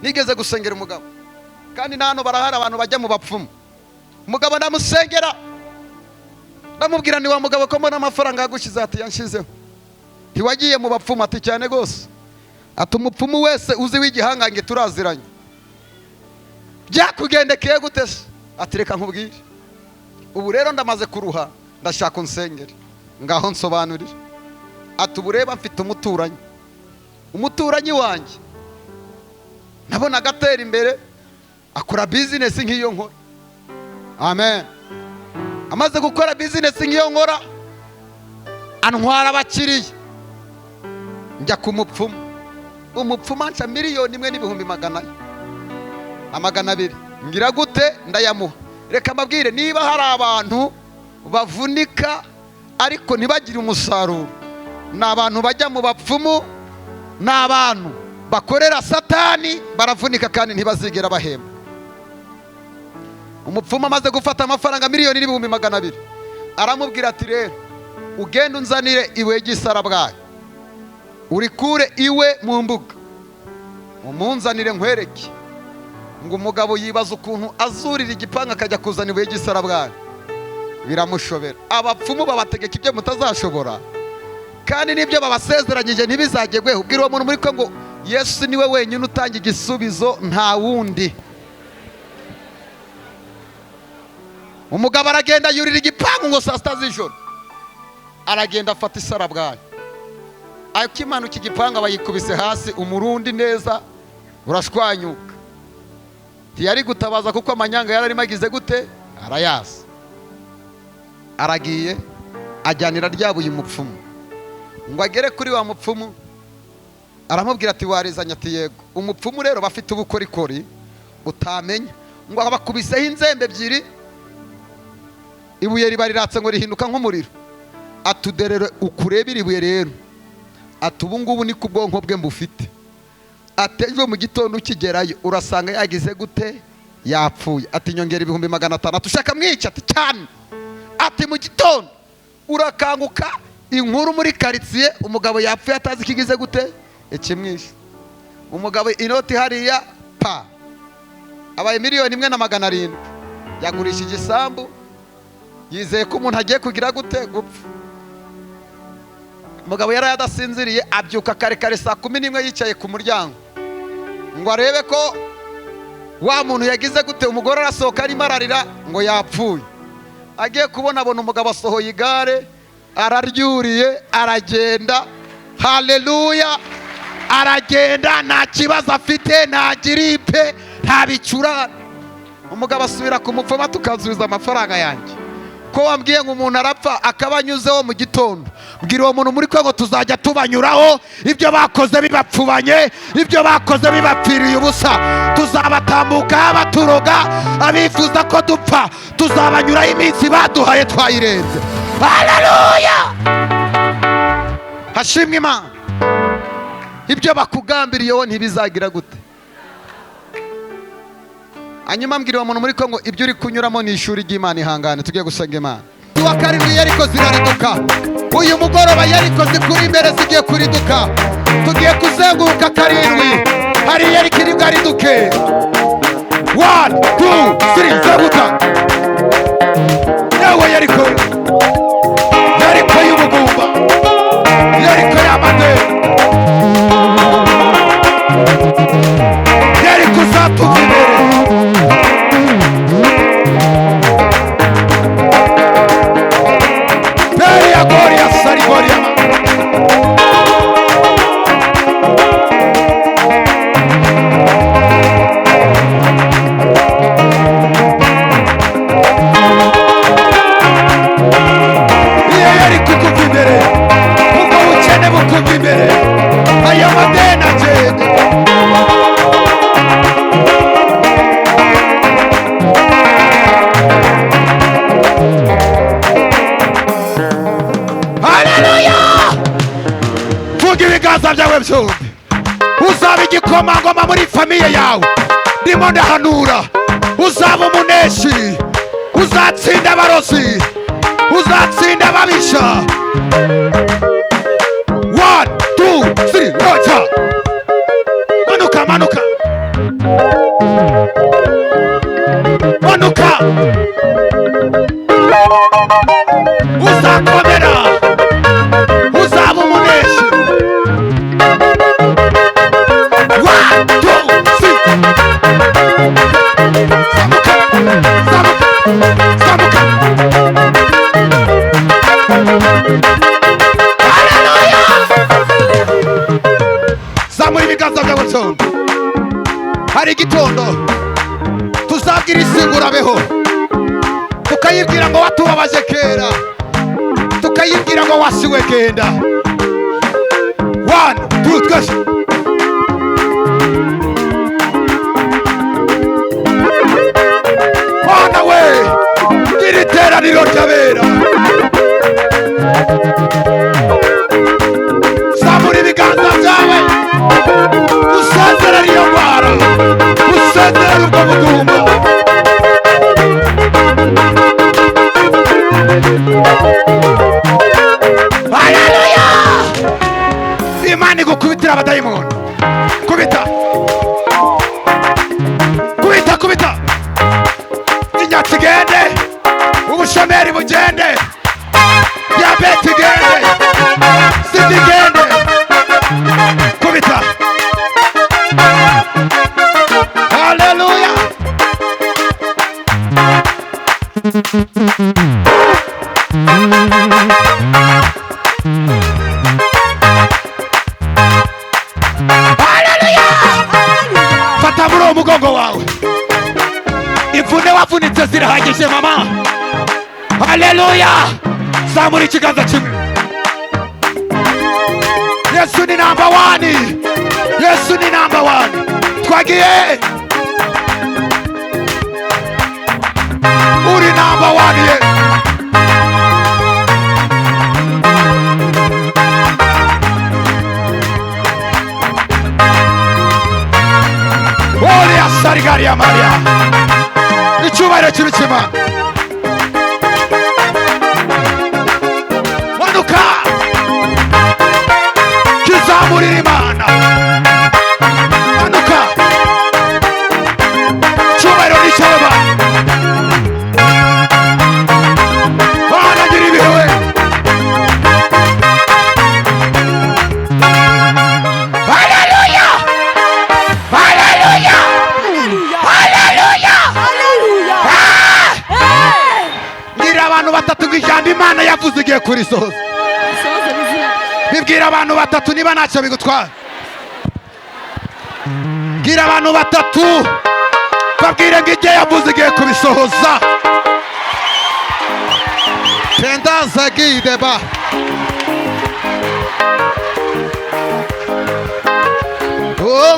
nigeze gusengera umugabo, kandi nano barahari abantu bajya mu bapfumu. Umugabo ndamusengera, ndamubwira ni wa mugabo ko mbona amafaranga yagushize. Ati yanshizeho. Ntiwagiye mu bapfumu? Ati cyane gose. Ati umupfumu wese uzi w'igihangange turaziranye. Byakugendekeye gute se? Ati reka nkubwire, ubu rero ndamaze kuruha, ndashaka unsengere. Ngaho nsobanurira. Ati ubu reba mfite umuturanyi wanjye nabona agatera imbere, akora business nk'iyo nkora. Amen. Amaze gukora business nk'iyo nkora, antwara abakiriya, njya ku mupfumu. Umupfumu anca 1,200,000. Ngira gute? Ndayamuha. Reka mbabwire, niba hari abantu bavunika ariko ntibagire umusaruro, ni abantu bajya mu bapfumu, ni abantu bakorera Satani, baravunika kandi ntibazigera bahemba. Umupfumu amaze gufata amafaranga 1,200,000, aramubwira ati rero ugenda unzanire ibuye ry'isarabwayi, urikure iwe mu mbuga, umunzanire nkwereke. Ngo umugabo yibaza ukuntu azurira igipanga akajya kuzana ibuye ry'isarabwayi, biramushobera. Abapfumu babategeka ibyo mutazashobora, kandi nibyo babasezeranyije ntibizagegweho. Ubwira uwo muntu muri ko ngo Yesu niwe wenyine utanga igisubizo, nta wundi. Umugabo aragenda yurira igipangu ngo saa 6 z'ijoro, aragenda afata isarabwayi, akimanuka igipanga bayikubise hasi, umurundi neza urashwanyuka. Ntiyari gutabaza kuko amanyanga yararimo agize gute? Arayazi. Aragiye ajyanira ryabuye umupfumu. Ngo agere kuri wa mupfumu, aramubwira ati warizanye? Ati yego. Umupfumu rero bafite ubukorikori utamenya. Ngo abakubiseho inzembe ebyiri, ibuye riba riratse ngo rihinduka nk'umuriro. Atuderere ukurebira ibuye rero. Ati ubu ngubu ni ku bwonko bwe mbufite. Atejwe mu gitondo ukigerayo urasanga yagize gute? Yapfuye. Ati nyongera 500,000. Tushaka mwica? Ati cyane. Ati mu gitondo urakanguka, inkuru muri quartier umugabo yapfuye atazi kigize gute? Ikimwishe. Umugabo inoti hariya pa abaye 1,700,000. Yagurishije isambu, yizeye ko umuntu agiye kugira gute? Gupfa. Umugabo yari yadasinziriye, abyuka kare saa 11 yicaye ku muryango ngo arebe ko wa muntu yagize gute. Umugore arasohoka arimo ararira ngo yapfuye. Agiye kubona abona umugabo asohoye igare, araryuriye, aragenda. Haleluya! Aragenda, nta kibazo afite, nta giripe, nta bicurane. Umugabo asubira ku mupfumu, tukazuza amafaranga yanjye. Ko wambwiye ngo umuntu arapfa akabanyuzeho mu gitondo, bwira uwo muntu muri ko ngo tuzajya tubanyuraho, ibyo bakoze bibapfubanye, ibyo bakoze bibapfiriye ubusa. Tuzabatambuka baturoga, abifuza ko dupfa tuzabanyuraho iminsi baduhaye twayirenze. Haleluya! Hashimwe Imana. Ibyo bakugambiriyeho ntibizagira gute? Hanyuma mbwira uwo muntu muri ko ngo ibyo uri kunyuramo ni ishuri ry'Imana. Ihangane tugiye gusenga Imana. Wa karindwi yariko zirariduka, uyu mugoroba yariko zikuri imbere zigiye kuriduka. Tugiye kuzenguruka karindwi, hari yariko iribwa riduke. 1 2 3 zabuka. Yawe yariko y'ubugumba, yariko y'amade, yariko zatuva imbere. Gloria, sari gloria. Yari kukuva imbere, kuko ubukene bukuva imbere, aya madeni agenda. Ibiganza byawe byombi, uzaba igikomangoma muri famiye yawe. Ndimo ndahanura, uzaba umuneshi, uzatsinda abarozi, uzatsinda ababisha. 1 2 3 rocha. Manuka uzakomera, uzaba umuneshi. 1, 2, 3. Zamuka, zamuka, zamuka. Haleluya! Zamura ibiganza byawe byombi. Hari igitondo tuzabwira isingurabeho, tukayibwira ngo watubabaje kera, tukayibwira ngo wasiwe genda. 1, 2, twese. Bwana we, iri teraniro ry'abera, zamura ibiganza byawe, usezerere iyo ndwara, usezerere ubwo bugumba. Haleluya! Imana igukubitira abadayimoni. Kubita, kubita, kubita. Inyatsi igende, ubushomeri bugende, diyabete igende, sida igende. Kubita. Haleluya! Haleluya! Fata muri uwo mugongo wawe. Imvune wavunitse zirahagije mama. Haleluya! Zamura ikiganza kimwe. Yesu ni number 1. Yesu ni number 1. Twagiye. Uri number 1 ye. Oli asarigari ya Maria. Icyubahiro cy'ibikima. Manuka. Kizamurira Imana. Manuka. Cyubahiro n'icyaba. Bana gira ibihe. Haleluya! Haleluya! Haleluya! Ngira abantu batatu ng'ijambo Imana yavuze igiye kurisohoza. Bibwira abantu batatu niba ntacyo bigutwara. Bwira abantu batatu, babwire ngo igihe yavuze igiye kubisohoza. Tendaza gideba.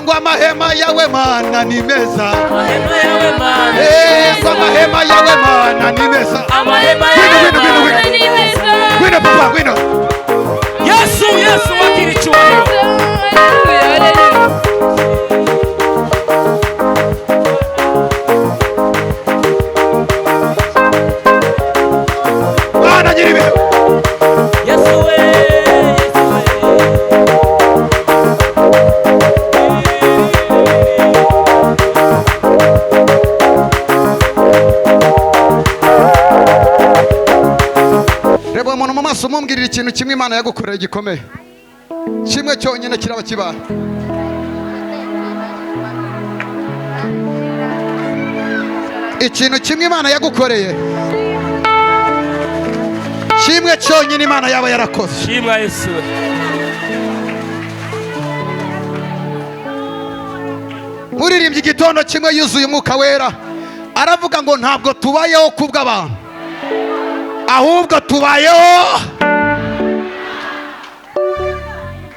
Ngo amahema yawe Mana ni meza. Amahema yawe Mana. Ngo amahema yawe Mana ni meza. Amahema yawe Mana ni meza. Gwino papa, gwino. Yesu, Yesu wakiri icyubahiro. Bana gira ibihe. Yesu we, Yesu we. Reba umuntu mu maso mumbwirira ikintu kimwe Imana yagukoreye gikomeye. Kimwe cyonyine kiraba kibana. Ikintu kimwe Imana yagukoreye. Kimwe cyonyine Imana yaba yarakoze. Shimwa Yesu we. Uririmbye igitondo kimwe yuzuye umwuka wera. Aravuga ngo ntabwo tubayeho kubw'abantu, ahubwo tubayeho.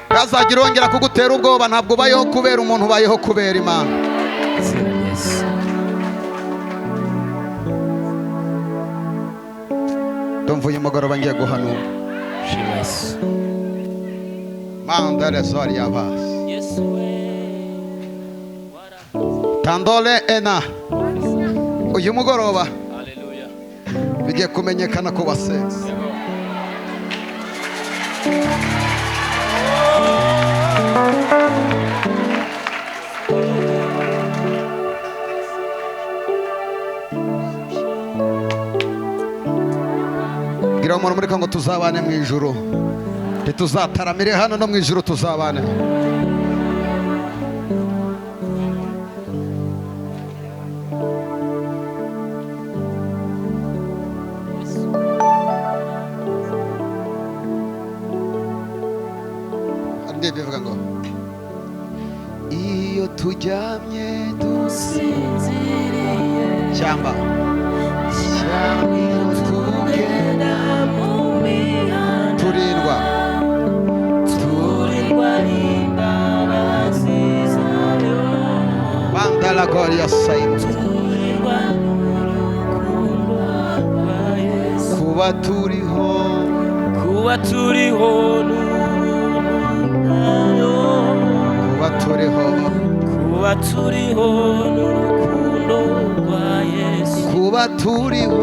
Kazagira ongera kugutera ubwoba, ntabwo ubayeho kubera umuntu, ubayeho kubera Imana. Yesu. Ndumvuye umugoroba ngiye guhanura. Shimwa Yesu. Mandare zori yabasi. Yesu we. Tandole ena. Uyu mugoroba Haleluya. bigiye kumenyekana ko wasenze. bwira umuntu muri ngo tuzabane mu ijuru, ntituzataramire hano no mu ijuru tuzabane. Bivuga ngo iyo turyamye dusinziriye cyangwa iyo tugenda mu mihanda turindwa n'imbabazi zayo bandala gloria saint kuba turiho kuba turiho n'urukundo rwa Yesu, kuba turiho